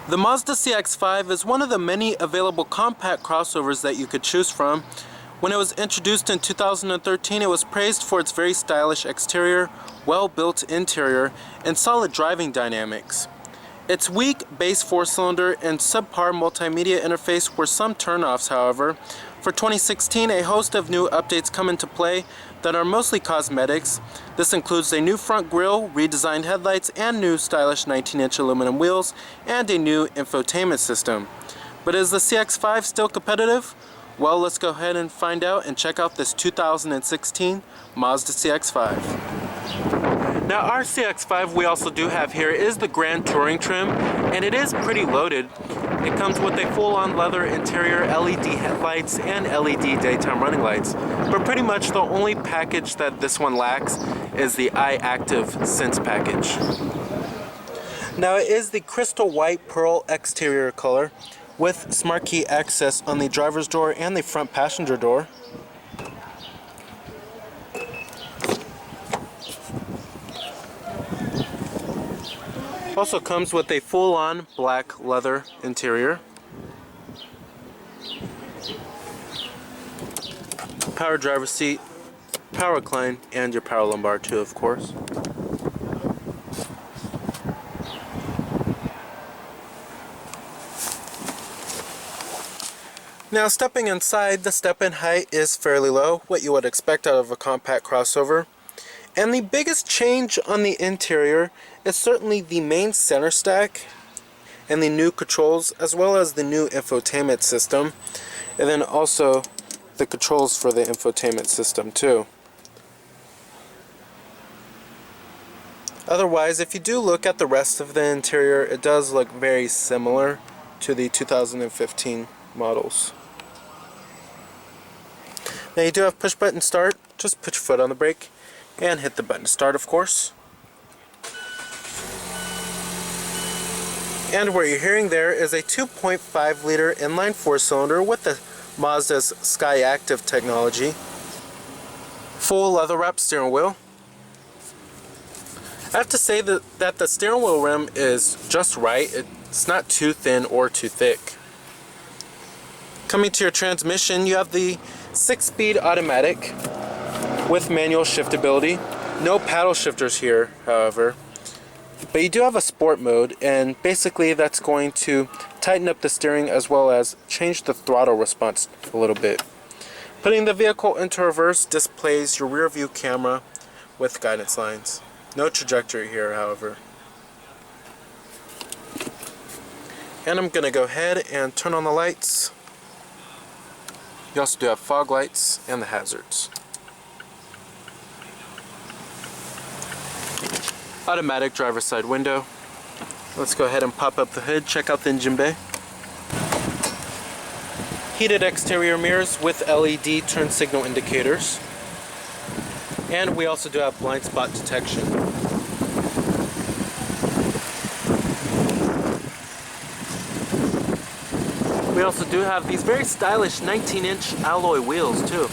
The Mazda CX-5 is one of the many available compact crossovers that you could choose from. When it was introduced in 2013, it was praised for its very stylish exterior, well-built interior, and solid driving dynamics. Its weak base 4-cylinder and subpar multimedia interface were some turnoffs, however. For 2016, a host of new updates come into play that are mostly cosmetics. This includes a new front grille, redesigned headlights, and new stylish 19-inch aluminum wheels, and a new infotainment system. But is the CX-5 still competitive? Well, let's go ahead and find out and check out this 2016 Mazda CX-5. Now, our CX-5 we also do have here is the Grand Touring trim, and it is pretty loaded. It comes with a full-on leather interior, LED headlights, and LED daytime running lights. But pretty much the only package that this one lacks is the iActive Sense package. Now, it is the crystal white pearl exterior color with smart key access on the driver's door and the front passenger door. Also comes with a full-on black leather interior. Power driver's seat, power recline, and your power lumbar too, of course. Now, stepping inside, the step-in height is fairly low, what you would expect out of a compact crossover. And the biggest change on the interior is certainly the main center stack and the new controls, as well as the new infotainment system, and then also the controls for the infotainment system too. Otherwise, if you do look at the rest of the interior, it does look very similar to the 2015 models. Now, you do have push button start. Just put your foot on the brake and hit the button to start, of course. And what you're hearing there is a 2.5 liter inline 4-cylinder with the Mazda's Sky Active technology. Full leather wrapped steering wheel. I have to say that the steering wheel rim is just right. It's not too thin or too thick. Coming to your transmission, you have the 6-speed automatic with manual shiftability. No paddle shifters here, however. But you do have a sport mode, and basically that's going to tighten up the steering as well as change the throttle response a little bit. Putting the vehicle into reverse displays your rear view camera with guidance lines. No trajectory here, however. And I'm going to go ahead and turn on the lights. You also do have fog lights and the hazards. Automatic driver's side window. Let's go ahead and pop up the hood, check out the engine bay. Heated exterior mirrors with LED turn signal indicators. And we also do have blind spot detection. We also do have these very stylish 19-inch alloy wheels too.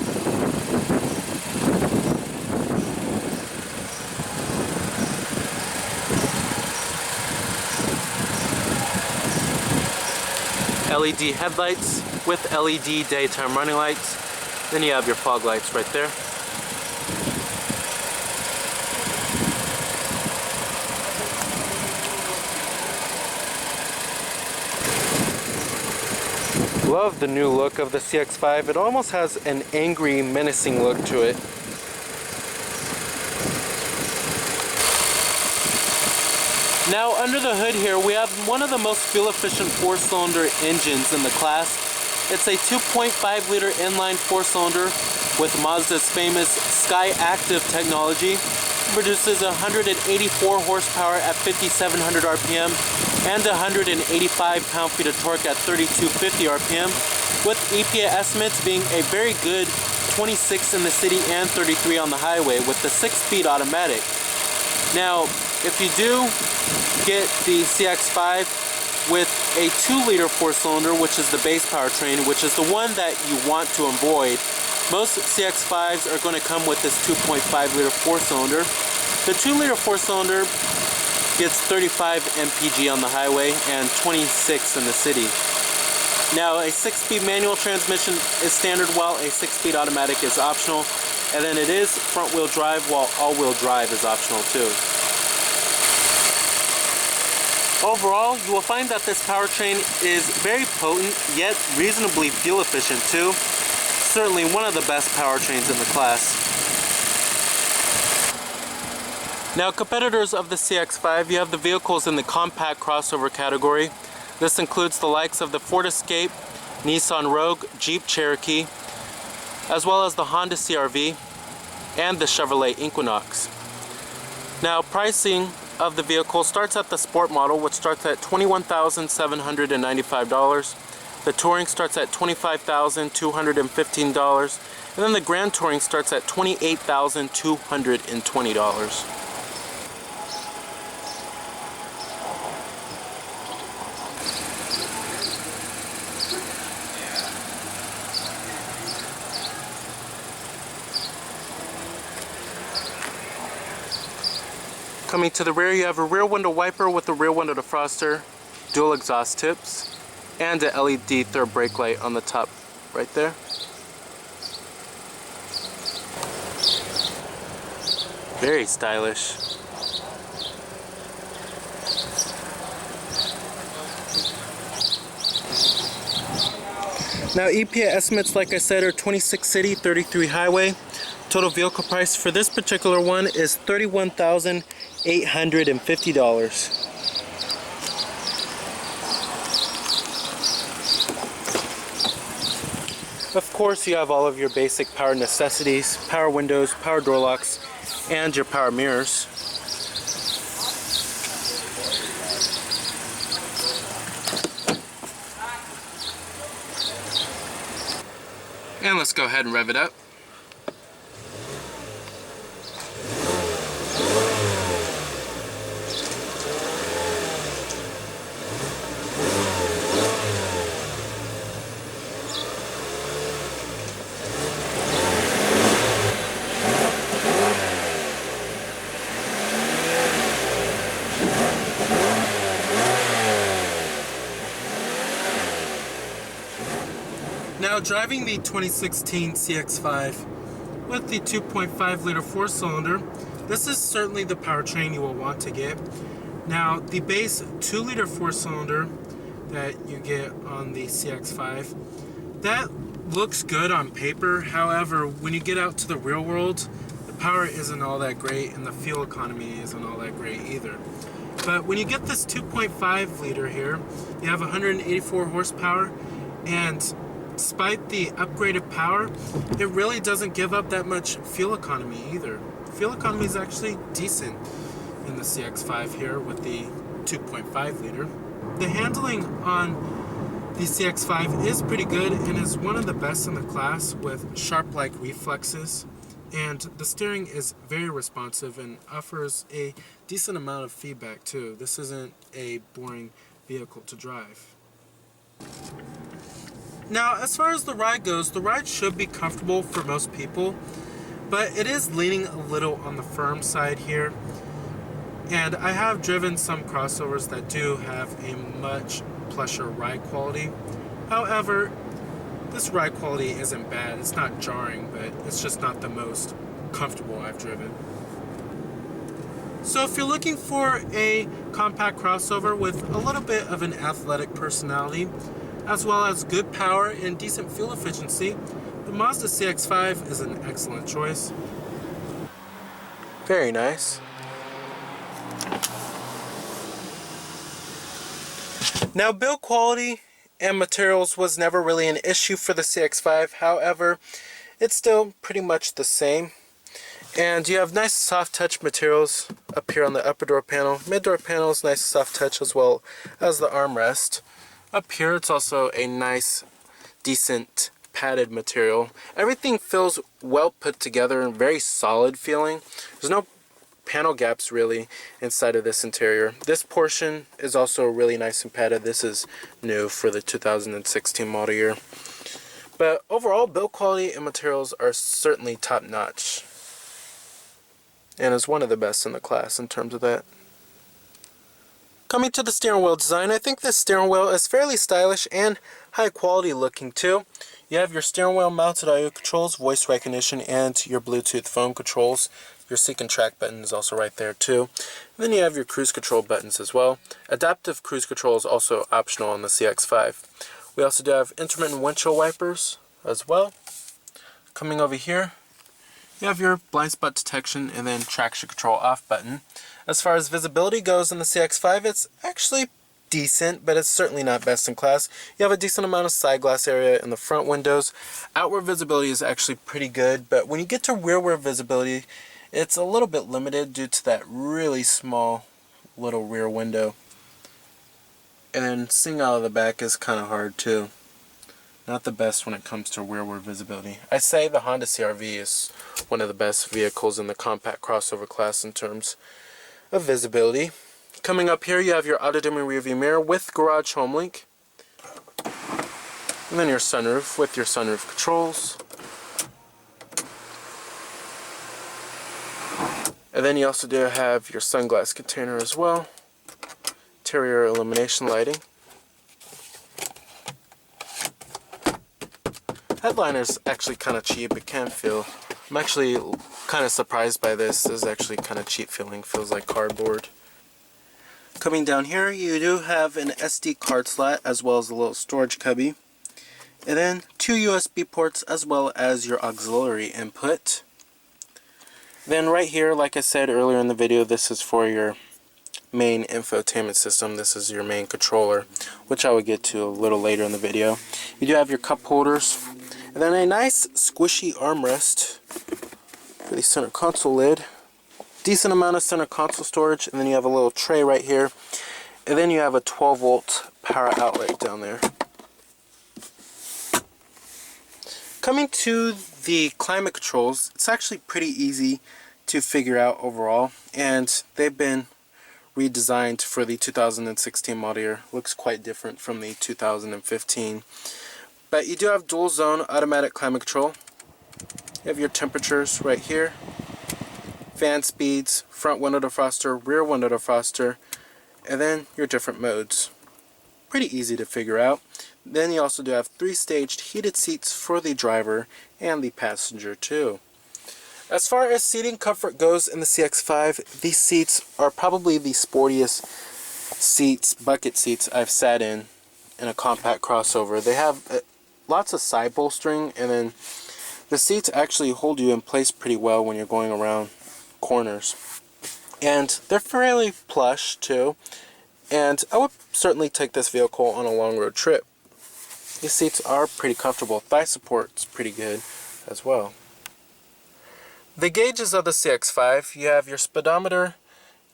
LED headlights with LED daytime running lights. Then you have your fog lights right there. Love the new look of the CX-5. It almost has an angry, menacing look to it. Now, under the hood here, we have one of the most fuel-efficient 4-cylinder engines in the class. It's a 2.5 liter inline 4-cylinder with Mazda's famous Sky Active technology. It produces 184 horsepower at 5,700 RPM and 185 pound-feet of torque at 3,250 RPM, with EPA estimates being a very good 26 in the city and 33 on the highway with the 6-speed automatic. Now, if you do get the CX-5 with a 2-liter 4-cylinder, which is the base powertrain, which is the one that you want to avoid, most CX-5s are going to come with this 2.5 liter 4-cylinder. The 2-liter 4-cylinder gets 35 mpg on the highway and 26 in the city. Now a 6-speed manual transmission is standard while a 6-speed automatic is optional, and then it is front-wheel drive while all-wheel drive is optional too. Overall, you will find that this powertrain is very potent yet reasonably fuel efficient too. Certainly one of the best powertrains in the class. Now, competitors of the CX-5, you have the vehicles in the compact crossover category. This includes the likes of the Ford Escape, Nissan Rogue, Jeep Cherokee, as well as the Honda CR-V and the Chevrolet Equinox. Now, pricing of the vehicle starts at the Sport model, which starts at $21,795. The Touring starts at $25,215, and then the Grand Touring starts at $28,220. Coming to the rear, you have a rear window wiper with a rear window defroster, dual exhaust tips, and an LED third brake light on the top right there. Very stylish. Now EPA estimates, like I said, are 26 city, 33 highway. Total vehicle price for this particular one is $31,850. Of course, you have all of your basic power necessities, power windows, power door locks, and your power mirrors. And let's go ahead and rev it up. Now, driving the 2016 CX-5 with the 2.5 liter 4-cylinder, this is certainly the powertrain you will want to get. Now, the base 2 liter 4-cylinder that you get on the CX-5, that looks good on paper. However, when you get out to the real world, the power isn't all that great and the fuel economy isn't all that great either. But when you get this 2.5 liter here, you have 184 horsepower, and despite the upgraded power, it really doesn't give up that much fuel economy either. Fuel economy is actually decent in the CX-5 here with the 2.5 liter. The handling on the CX-5 is pretty good and is one of the best in the class with sharp-like reflexes. And the steering is very responsive and offers a decent amount of feedback too. This isn't a boring vehicle to drive. Now, as far as the ride goes, the ride should be comfortable for most people, but it is leaning a little on the firm side here. And I have driven some crossovers that do have a much plusher ride quality. However, this ride quality isn't bad. It's not jarring, but it's just not the most comfortable I've driven. So if you're looking for a compact crossover with a little bit of an athletic personality, as well as good power and decent fuel efficiency, the Mazda CX-5 is an excellent choice. Very nice. Now, build quality and materials was never really an issue for the CX-5. However, it's still pretty much the same. And you have nice soft touch materials up here on the upper door panel. Mid door panel is nice soft touch, as well as the armrest. Up here, it's also a nice, decent padded material. Everything feels well put together and very solid feeling. There's no panel gaps really inside of this interior. This portion is also really nice and padded. This is new for the 2016 model year. But overall, build quality and materials are certainly top notch, and is one of the best in the class in terms of that. Coming to the steering wheel design, I think this steering wheel is fairly stylish and high quality looking too. You have your steering wheel mounted audio controls, voice recognition, and your Bluetooth phone controls. Your seek and track button is also right there too. And then you have your cruise control buttons as well. Adaptive cruise control is also optional on the CX-5. We also do have intermittent windshield wipers as well. Coming over here, you have your blind spot detection and then traction control off button. As far as visibility goes in the CX-5, it's actually decent, but it's certainly not best in class. You have a decent amount of side glass area in the front windows. Outward visibility is actually pretty good, but when you get to rearward visibility, it's a little bit limited due to that really small little rear window. And then seeing out of the back is kind of hard too. Not the best when it comes to rearward visibility. I say the Honda CR-V is one of the best vehicles in the compact crossover class in terms of visibility. Coming up here, you have your auto-dimming rearview mirror with garage home link. And then your sunroof with your sunroof controls. And then you also do have your sunglass container as well. Interior illumination lighting. Headliner's actually kind of cheap. It can feel. I'm actually kind of surprised by this. This is actually kind of cheap feeling. Feels like cardboard. Coming down here, you do have an SD card slot as well as a little storage cubby. And then 2 USB ports as well as your auxiliary input. Then right here, like I said earlier in the video, this is for your main infotainment system. This is your main controller, which I will get to a little later in the video. You do have your cup holders, and then a nice squishy armrest for the center console lid. Decent amount of center console storage, and then you have a little tray right here, and then you have a 12-volt power outlet down there. Coming to the climate controls, it's actually pretty easy to figure out overall, and they've been redesigned for the 2016 model year. Looks quite different from the 2015. But you do have dual zone automatic climate control. You have your temperatures right here, fan speeds, front window defroster, rear window defroster, and then your different modes. Pretty easy to figure out. Then you also do have 3-staged heated seats for the driver and the passenger too. As far as seating comfort goes in the CX-5, these seats are probably the sportiest seats, bucket seats I've sat in a compact crossover. They have lots of side bolstering, and then the seats actually hold you in place pretty well when you're going around corners. And they're fairly plush too, and I would certainly take this vehicle on a long road trip. These seats are pretty comfortable. Thigh support's pretty good as well. The gauges of the CX-5, you have your speedometer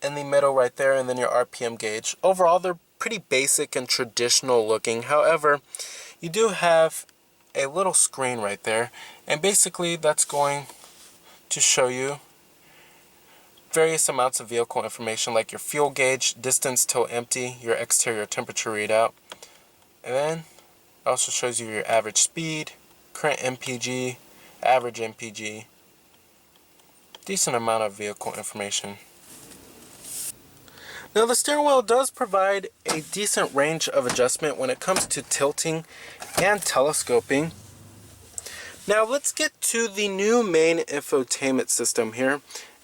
in the middle right there, and then your RPM gauge. Overall, they're pretty basic and traditional looking. However, you do have a little screen right there, and basically that's going to show you various amounts of vehicle information like your fuel gauge, distance till empty, your exterior temperature readout, and then it also shows you your average speed, current MPG, average MPG, decent amount of vehicle information. Now the steering wheel does provide a decent range of adjustment when it comes to tilting and telescoping. Now let's get to the new main infotainment system here.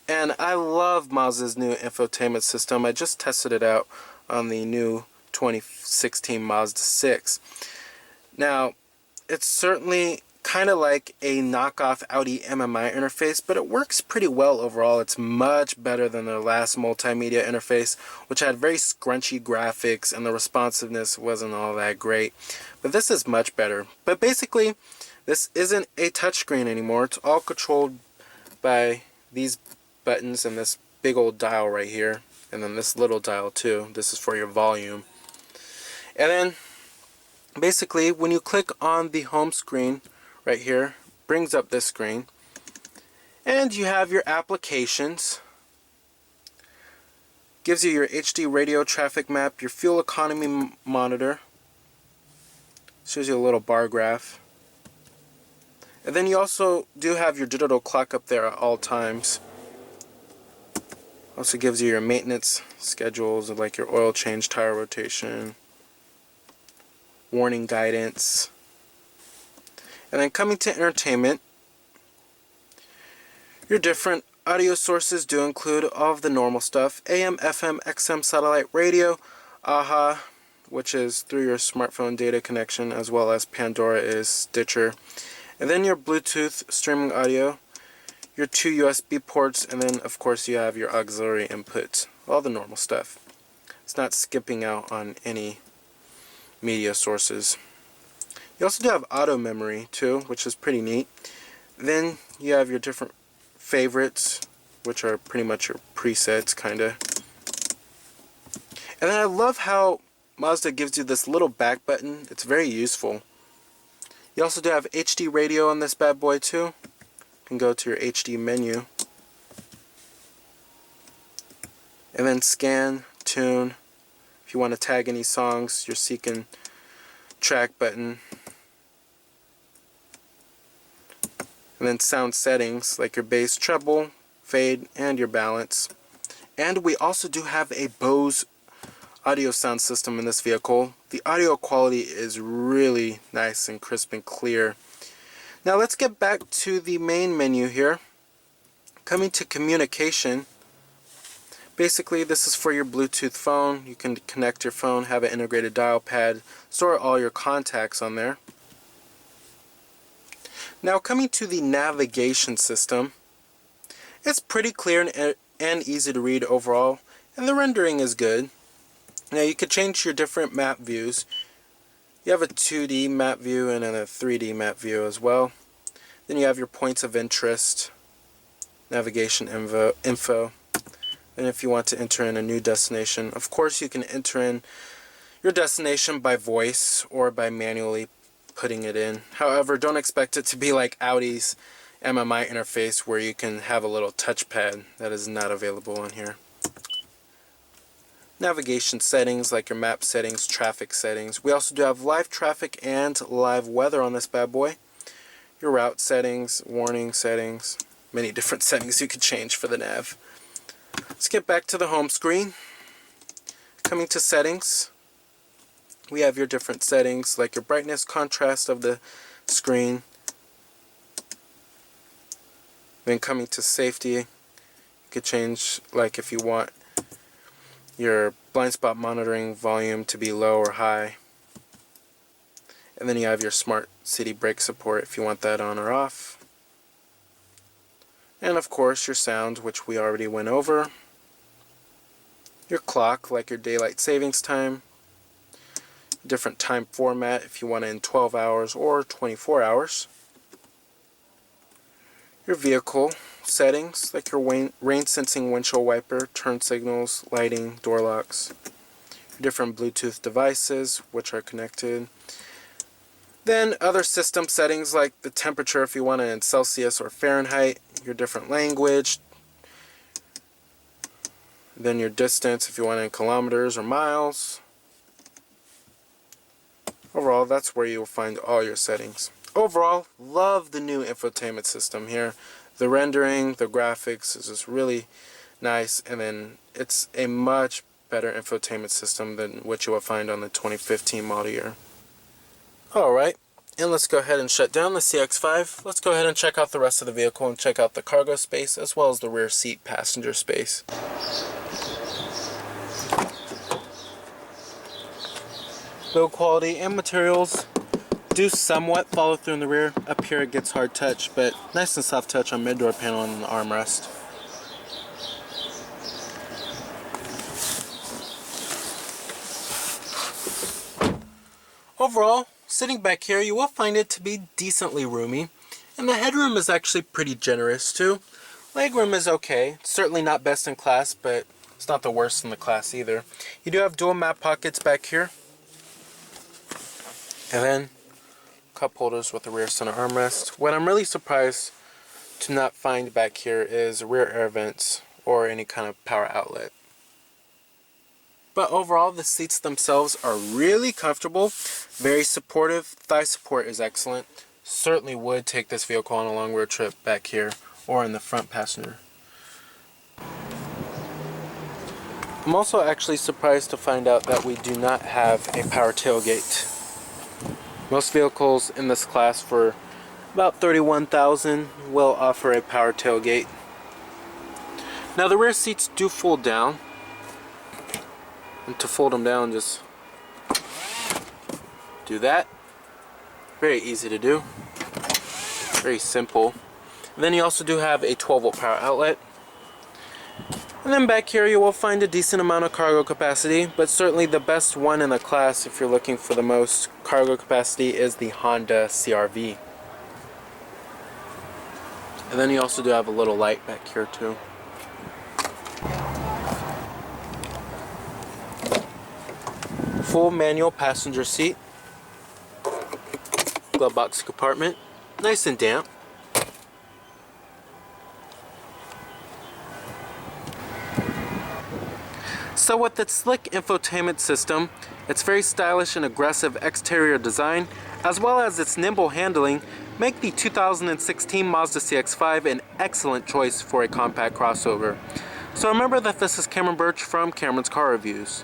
And I love Mazda's new infotainment system. I just tested it out on the new 2016 Mazda 6. Now, it's certainly kind of like a knockoff Audi MMI interface, but it works pretty well overall. It's much better than their last multimedia interface, which had very scrunchy graphics and the responsiveness wasn't all that great. But this is much better. But basically, this isn't a touchscreen anymore. It's all controlled by these buttons and this big old dial right here, and then this little dial too. This is for your volume. And then basically when you click on the home screen right here, brings up this screen, and you have your applications. Gives you your HD radio traffic map, your fuel economy monitor, shows you a little bar graph, and then you also do have your digital clock up there at all times. Also gives you your maintenance schedules of like your oil change, tire rotation, warning guidance. And then coming to entertainment, your different audio sources do include all of the normal stuff: AM, FM, XM, satellite radio, AHA, which is through your smartphone data connection, as well as Pandora is Stitcher. And then your Bluetooth streaming audio, your 2 USB ports, and then of course you have your auxiliary inputs. All the normal stuff. It's not skipping out on any media sources. You also do have auto memory too, which is pretty neat. Then you have your different favorites, which are pretty much your presets, kinda. And then I love how Mazda gives you this little back button. It's very useful. You also do have HD radio on this bad boy too. You can go to your HD menu. And then scan, tune. If you want to tag any songs, your seek and track button. And then sound settings like your bass, treble, fade, and your balance. And we also do have a Bose audio sound system in this vehicle. The audio quality is really nice and crisp and clear. Now let's get back to the main menu here. Coming to communication, basically this is for your Bluetooth phone. You can connect your phone, have an integrated dial pad, store all your contacts on there. Now coming to the navigation system, it's pretty clear and easy to read overall, and the rendering is good. Now you could change your different map views. You have a 2D map view and then a 3D map view as well. Then you have your points of interest, navigation info. And if you want to enter in a new destination, of course you can enter in your destination by voice or by manually putting it in. However, don't expect it to be like Audi's MMI interface where you can have a little touchpad. That is not available on here. Navigation settings like your map settings, traffic settings. We also do have live traffic and live weather on this bad boy. Your route settings, warning settings, many different settings you could change for the nav. Let's get back to the home screen. Coming to settings, we have your different settings like your brightness, contrast of the screen. Then coming to safety, you could change, like if you want your blind spot monitoring volume to be low or high. And then you have your smart city brake support if you want that on or off. And of course your sound, which we already went over. Your clock, like your daylight savings time. Different time format if you want it in 12 hours or 24 hours. Your vehicle settings, like your rain sensing windshield wiper, turn signals, lighting, door locks. Your different Bluetooth devices, which are connected. Then other system settings like the temperature if you want it in Celsius or Fahrenheit, your different language. Then your distance if you want it in kilometers or miles. Overall, that's where you will find all your settings. Overall, love the new infotainment system here. The rendering, the graphics is just really nice, and then it's a much better infotainment system than what you will find on the 2015 model year. Alright, and let's go ahead and shut down the CX-5. Let's go ahead and check out the rest of the vehicle and check out the cargo space as well as the rear seat passenger space. Build quality and materials do somewhat follow through in the rear. Up here it gets hard touch, but nice and soft touch on mid-door panel and the armrest. Overall, sitting back here, you will find it to be decently roomy, and the headroom is actually pretty generous too. Legroom is okay. It's certainly not best in class, but it's not the worst in the class either. You do have dual map pockets back here, and then cup holders with the rear center armrest. What I'm really surprised to not find back here is rear air vents or any kind of power outlet. But overall, the seats themselves are really comfortable, very supportive. Thigh support is excellent. Certainly would take this vehicle on a long road trip back here or in the front passenger. I'm also actually surprised to find out that we do not have a power tailgate. Most vehicles in this class for about $31,000 will offer a power tailgate. Now the rear seats do fold down, and to fold them down, just do that. Very easy to do, very simple. And then you also do have a 12-volt power outlet. And then back here you will find a decent amount of cargo capacity, but certainly the best one in the class if you're looking for the most cargo capacity is the Honda CR-V. And then you also do have a little light back here too. Full manual passenger seat. Glove box compartment. Nice and damp. So with its slick infotainment system, its very stylish and aggressive exterior design, as well as its nimble handling, make the 2016 Mazda CX-5 an excellent choice for a compact crossover. So remember that this is Cameron Birch from Cameron's Car Reviews.